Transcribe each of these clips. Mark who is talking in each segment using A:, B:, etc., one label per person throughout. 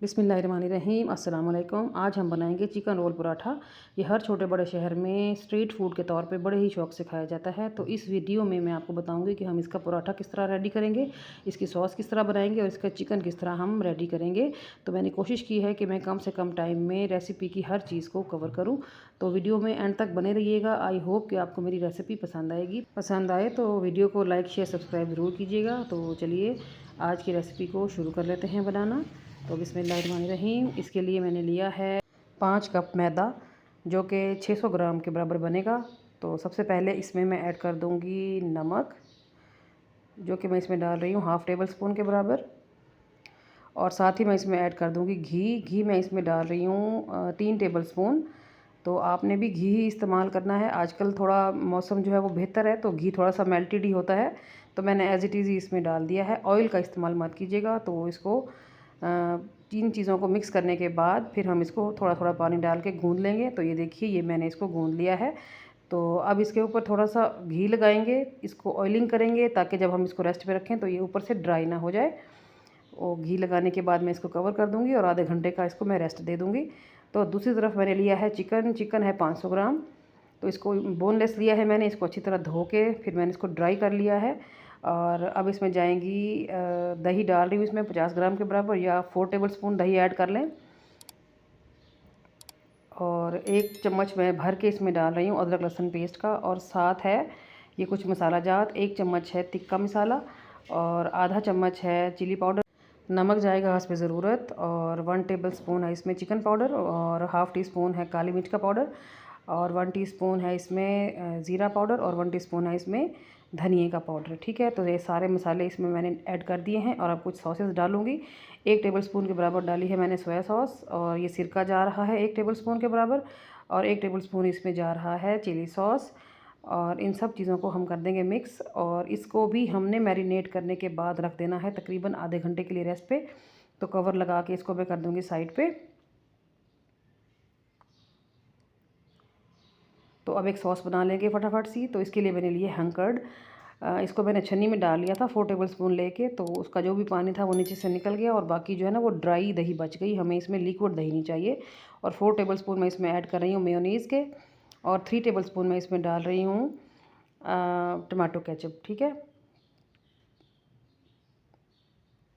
A: बिस्मिल्लाहिर्रहमानिर्रहीम अस्सलाम वालेकुम। आज हम बनाएंगे चिकन रोल पराठा। ये हर छोटे बड़े शहर में स्ट्रीट फूड के तौर पे बड़े ही शौक से खाया जाता है। तो इस वीडियो में मैं आपको बताऊंगी कि हम इसका पराठा किस तरह रेडी करेंगे, इसकी सॉस किस तरह बनाएंगे और इसका चिकन किस तरह हम रेडी करेंगे। तो मैंने कोशिश की है कि मैं कम से कम टाइम में रेसिपी की हर चीज़ को कवर करूँ। तो वीडियो में एंड तक बने रहिएगा। आई होप कि आपको मेरी रेसिपी पसंद आएगी। पसंद आए तो वीडियो को लाइक शेयर सब्सक्राइब ज़रूर कीजिएगा। तो चलिए आज की रेसिपी को शुरू कर लेते हैं बनाना। तो बिस्मिल्लाहिर्रहमानिर्रहीम। इसके लिए मैंने लिया है 5 कप मैदा, जो कि 600 ग्राम के बराबर बनेगा। तो सबसे पहले इसमें मैं ऐड कर दूंगी नमक, जो कि मैं इसमें डाल रही हूँ हाफ़ टेबल स्पून के बराबर। और साथ ही मैं इसमें ऐड कर दूंगी घी मैं इसमें डाल रही हूँ 3 टेबल स्पून। तो आपने भी घी ही इस्तेमाल करना है। आजकल थोड़ा मौसम जो है वो बेहतर है, तो घी थोड़ा सा मेल्टेड ही होता है, तो मैंने एज़ इट इज़ ही इसमें डाल दिया है। ऑयल का इस्तेमाल मत कीजिएगा। तो इसको 3 चीज़ों को मिक्स करने के बाद फिर हम इसको थोड़ा थोड़ा पानी डाल के गूंद लेंगे। तो ये देखिए, ये मैंने इसको गूंद लिया है। तो अब इसके ऊपर थोड़ा सा घी लगाएंगे, इसको ऑयलिंग करेंगे ताकि जब हम इसको रेस्ट पे रखें तो ये ऊपर से ड्राई ना हो जाए। और घी लगाने के बाद मैं इसको कवर कर दूंगी और आधे घंटे का इसको मैं रेस्ट दे दूंगी। तो दूसरी तरफ मैंने लिया है चिकन है 500 ग्राम। तो इसको बोनलेस लिया है मैंने, इसको अच्छी तरह धो के फिर मैंने इसको ड्राई कर लिया है। और अब इसमें जाएंगी दही डाल रही हूँ इसमें 50 ग्राम के बराबर, या 4 टेबल स्पून दही ऐड कर लें। और 1 चम्मच मैं भर के इसमें डाल रही हूँ अदरक लहसुन पेस्ट का। और साथ है ये कुछ मसाला जात, 1 चम्मच है तिक्का मसाला, और आधा चम्मच है चिली पाउडर। नमक जाएगा हस्ब ज़रूरत, और 1 टेबल स्पून है इसमें चिकन पाउडर, और हाफ़ टी स्पून है काली मिर्च का पाउडर, और 1 टीस्पून है इसमें ज़ीरा पाउडर, और 1 टीस्पून है इसमें धनिए का पाउडर। ठीक है, तो ये सारे मसाले इसमें मैंने ऐड कर दिए हैं। और अब कुछ सॉसेस डालूँगी। 1 टेबल स्पून के बराबर डाली है मैंने सोया सॉस, और ये सिरका जा रहा है 1 टेबल स्पून के बराबर, और 1 टेबल स्पून इसमें जा रहा है चिली सॉस। और इन सब चीज़ों को हम कर देंगे मिक्स। और इसको भी हमने मैरिनेट करने के बाद रख देना है तकरीबन आधे घंटे के लिए रेस्ट पे। तो कवर लगा के इसको मैं कर दूँगी साइड पे। तो अब एक सॉस बना लेंगे फटाफट सी। तो इसके लिए मैंने लिए हंकर्ड। इसको मैंने छन्नी में डाल लिया था 4 टेबल स्पून लेके। तो उसका जो भी पानी था वो नीचे से निकल गया, और बाकी जो है ना वो ड्राई दही बच गई। हमें इसमें लिक्विड दही नहीं चाहिए। और 4 टेबल स्पून मैं इसमें ऐड कर रही हूँ मेयोनीज़ के, और 3 टेबल स्पून मैं इसमें डाल रही हूँ टमाटो केचप। ठीक है,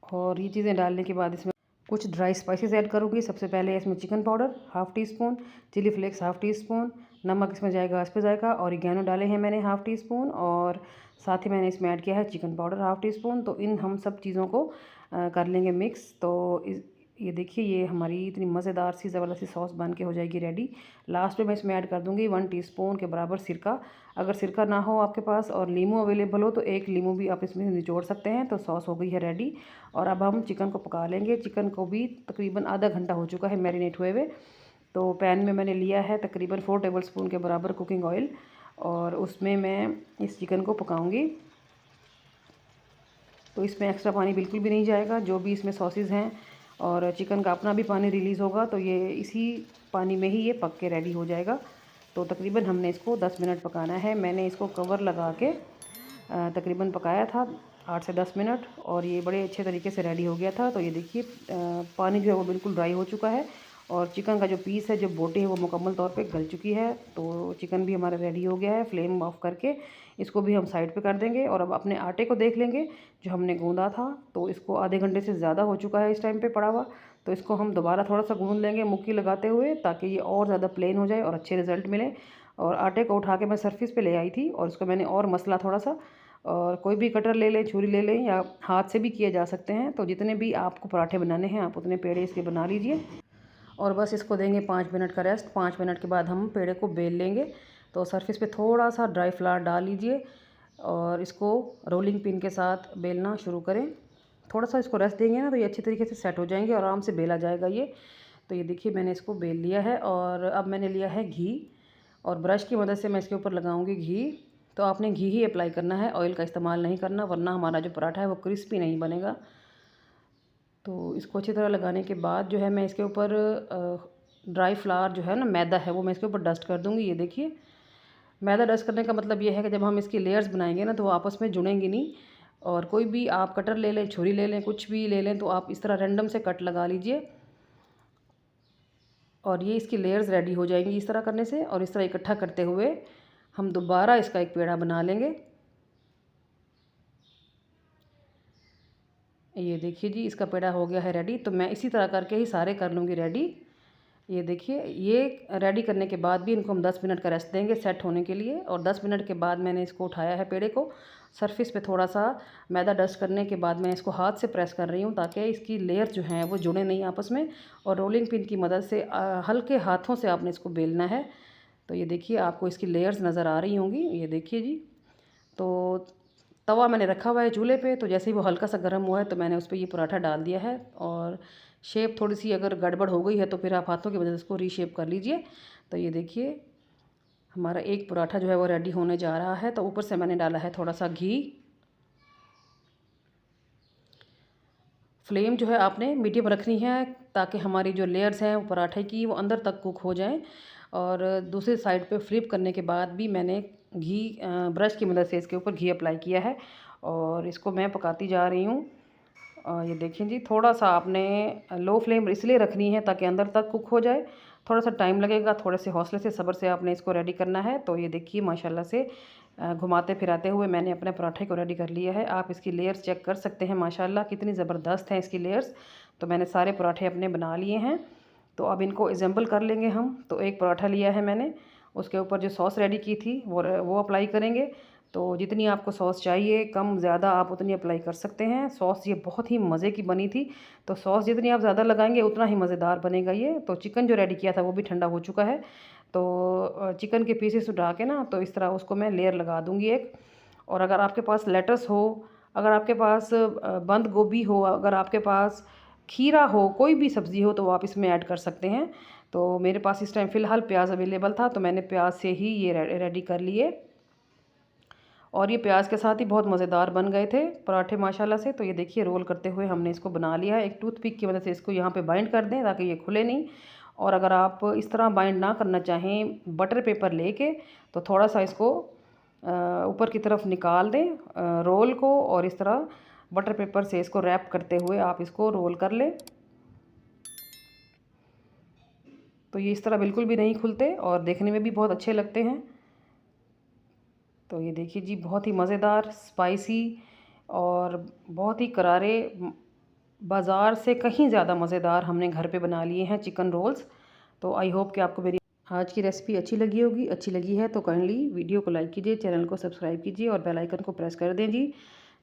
A: और ये चीज़ें डालने के बाद इसमें कुछ ड्राई स्पाइसेस ऐड करूँगी। सबसे पहले इसमें chicken powder half teaspoon, chilli flakes half teaspoon, नमक इसमें जाएगा इस पर जाएगा, ऑरिगेनो डाले हैं मैंने हाफ़ टी स्पून, और साथ ही मैंने इसमें ऐड किया है chicken powder half tea spoon. तो इन हम सब चीज़ों को कर लेंगे मिक्स। तो ये देखिए, ये हमारी इतनी मज़ेदार सी ज़बरदस्ती सॉस बन के हो जाएगी रेडी। लास्ट में मैं इसमें ऐड कर दूँगी 1 टीस्पून के बराबर सिरका। अगर सिरका ना हो आपके पास और नींबू अवेलेबल हो तो 1 नींबू भी आप इसमें निचोड़ सकते हैं। तो सॉस हो गई है रेडी। और अब हम चिकन को पका लेंगे। चिकन को भी तकरीबन आधा घंटा हो चुका है मैरिनेट हुए हुए। तो पैन में मैंने लिया है तकरीबन 4 टेबल स्पून के बराबर कुकिंग ऑयल, और उसमें मैं इस चिकन को पकाऊंगी। तो इसमें एक्स्ट्रा पानी बिल्कुल भी नहीं जाएगा। जो भी इसमें सॉसेज हैं और चिकन का अपना भी पानी रिलीज़ होगा, तो ये इसी पानी में ही ये पक के रेडी हो जाएगा। तो तकरीबन हमने इसको 10 मिनट पकाना है। मैंने इसको कवर लगा के तकरीबन पकाया था 8 से 10 मिनट, और ये बड़े अच्छे तरीके से रेडी हो गया था। तो ये देखिए पानी जो है वो बिल्कुल ड्राई हो चुका है, और चिकन का जो पीस है, जो बोटी है, वो मुकम्मल तौर पे गल चुकी है। तो चिकन भी हमारा रेडी हो गया है। फ्लेम ऑफ करके इसको भी हम साइड पे कर देंगे। और अब अपने आटे को देख लेंगे जो हमने गूंदा था। तो इसको आधे घंटे से ज़्यादा हो चुका है इस टाइम पे पड़ा हुआ। तो इसको हम दोबारा थोड़ा सा गूंद लेंगे मुक्की लगाते हुए, ताकि ये और ज़्यादा प्लेन हो जाए और अच्छे रिज़ल्ट मिले। और आटे को उठा के मैं सरफेस पे ले आई थी, और इसको मैंने और मसला थोड़ा सा। और कोई भी कटर ले लें, छुरी ले लें, या हाथ से भी किए जा सकते हैं। तो जितने भी आपको पराठे बनाने हैं आप उतने पेड़े इसके बना लीजिए। और बस इसको देंगे 5 मिनट का रेस्ट। 5 मिनट के बाद हम पेड़े को बेल लेंगे। तो सरफेस पे थोड़ा सा ड्राई फ्लावर डाल लीजिए, और इसको रोलिंग पिन के साथ बेलना शुरू करें। थोड़ा सा इसको रेस्ट देंगे ना, तो ये अच्छी तरीके से सेट हो जाएंगे और आराम से बेला जाएगा ये। तो ये देखिए, मैंने इसको बेल लिया है। और अब मैंने लिया है घी, और ब्रश की मदद से मैं इसके ऊपर लगाऊंगी घी। तो आपने घी ही अप्लाई करना है, ऑयल का इस्तेमाल नहीं करना, वरना हमारा जो पराठा है वो क्रिस्पी नहीं बनेगा। तो इसको अच्छी तरह लगाने के बाद जो है मैं इसके ऊपर ड्राई फ्लावर जो है ना, मैदा है, वो मैं इसके ऊपर डस्ट कर दूँगी। ये देखिए, मैदा डस्ट करने का मतलब ये है कि जब हम इसकी लेयर्स बनाएंगे ना, तो वो आपस में जुड़ेंगी नहीं। और कोई भी आप कटर ले लें, छुरी ले लें, कुछ भी ले लें, तो आप इस तरह रैंडम से कट लगा लीजिए। और ये इसकी लेयर्स रेडी हो जाएंगी इस तरह करने से। और इस तरह इकट्ठा करते हुए हम दोबारा इसका एक पेड़ा बना लेंगे। ये देखिए जी, इसका पेड़ा हो गया है रेडी। तो मैं इसी तरह करके ही सारे कर लूँगी रेडी। ये देखिए, ये रेडी करने के बाद भी इनको हम 10 मिनट का रेस्ट देंगे सेट होने के लिए। और 10 मिनट के बाद मैंने इसको उठाया है पेड़े को। सरफेस पे थोड़ा सा मैदा डस्ट करने के बाद मैं इसको हाथ से प्रेस कर रही हूँ ताकि इसकी लेयर जो हैं वो जुड़े नहीं आपस में। और रोलिंग पिन की मदद से हल्के हाथों से आपने इसको बेलना है। तो ये देखिए, आपको इसकी लेयर्स नज़र आ रही होंगी। ये देखिए जी, तो तवा मैंने रखा हुआ है चूल्हे पे। तो जैसे ही वो हल्का सा गर्म हुआ है तो मैंने उस पर ये पराठा डाल दिया है। और शेप थोड़ी सी अगर गड़बड़ हो गई है तो फिर आप हाथों की वजह से इसको रीशेप कर लीजिए। तो ये देखिए, हमारा एक पराठा जो है वो रेडी होने जा रहा है। तो ऊपर से मैंने डाला है थोड़ा सा घी। फ्लेम जो है आपने मीडियम रखनी है ताकि हमारी जो लेयर्स हैं वो पराठे की वो अंदर तक कुक हो जाएं। और दूसरी साइड पे फ्लिप करने के बाद भी मैंने घी ब्रश की मदद से इसके ऊपर घी अप्लाई किया है और इसको मैं पकाती जा रही हूँ। ये देखिए जी, थोड़ा सा आपने लो फ्लेम इसलिए रखनी है ताकि अंदर तक कुक हो जाए। थोड़ा सा टाइम लगेगा, थोड़े से हौसले से सब्र से आपने इसको रेडी करना है। तो ये देखिए, माशाल्लाह से घुमाते फिराते हुए मैंने अपने पराठे को रेडी कर लिया है। आप इसकी लेयर्स चेक कर सकते हैं, माशाल्लाह कितनी ज़बरदस्त हैं इसकी लेयर्स। तो मैंने सारे पराठे अपने बना लिए हैं। तो अब इनको असेंबल कर लेंगे हम। तो एक पराठा लिया है मैंने, उसके ऊपर जो सॉस रेडी की थी वो अप्लाई करेंगे। तो जितनी आपको सॉस चाहिए, कम ज़्यादा आप उतनी अप्लाई कर सकते हैं। सॉस ये बहुत ही मज़े की बनी थी। तो सॉस जितनी आप ज़्यादा लगाएंगे उतना ही मज़ेदार बनेगा ये। तो चिकन जो रेडी किया था वो भी ठंडा हो चुका है। तो चिकन के पीसेस उठा के ना, तो इस तरह उसको मैं लेयर लगा दूँगी एक। और अगर आपके पास लेटस हो, अगर आपके पास बंद गोभी हो, अगर आपके पास खीरा हो, कोई भी सब्ज़ी हो तो वो आप इसमें ऐड कर सकते हैं। तो मेरे पास इस टाइम फ़िलहाल प्याज अवेलेबल था तो मैंने प्याज से ही ये रेडी कर लिए। और ये प्याज के साथ ही बहुत मज़ेदार बन गए थे पराठे माशाल्लाह से। तो ये देखिए, रोल करते हुए हमने इसको बना लिया है। एक टूथपिक की मदद से इसको यहाँ पे बाइंड कर दें ताकि ये खुले नहीं। और अगर आप इस तरह बाइंड ना करना चाहें, बटर पेपर लेके तो थोड़ा सा इसको ऊपर की तरफ निकाल दें रोल को, और इस तरह बटर पेपर से इसको रैप करते हुए आप इसको रोल कर लें। तो ये इस तरह बिल्कुल भी नहीं खुलते और देखने में भी बहुत अच्छे लगते हैं। तो ये देखिए जी, बहुत ही मज़ेदार, स्पाइसी और बहुत ही करारे, बाज़ार से कहीं ज़्यादा मज़ेदार हमने घर पे बना लिए हैं चिकन रोल्स। तो आई होप कि आपको मेरी आज की रेसिपी अच्छी लगी होगी। अच्छी लगी है तो काइंडली वीडियो को लाइक कीजिए, चैनल को सब्सक्राइब कीजिए और बेल आइकन को प्रेस कर दें जी।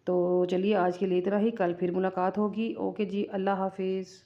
A: तो चलिए, आज के लिए इतना ही। कल फिर मुलाकात होगी। ओके जी, अल्लाह हाफिज़।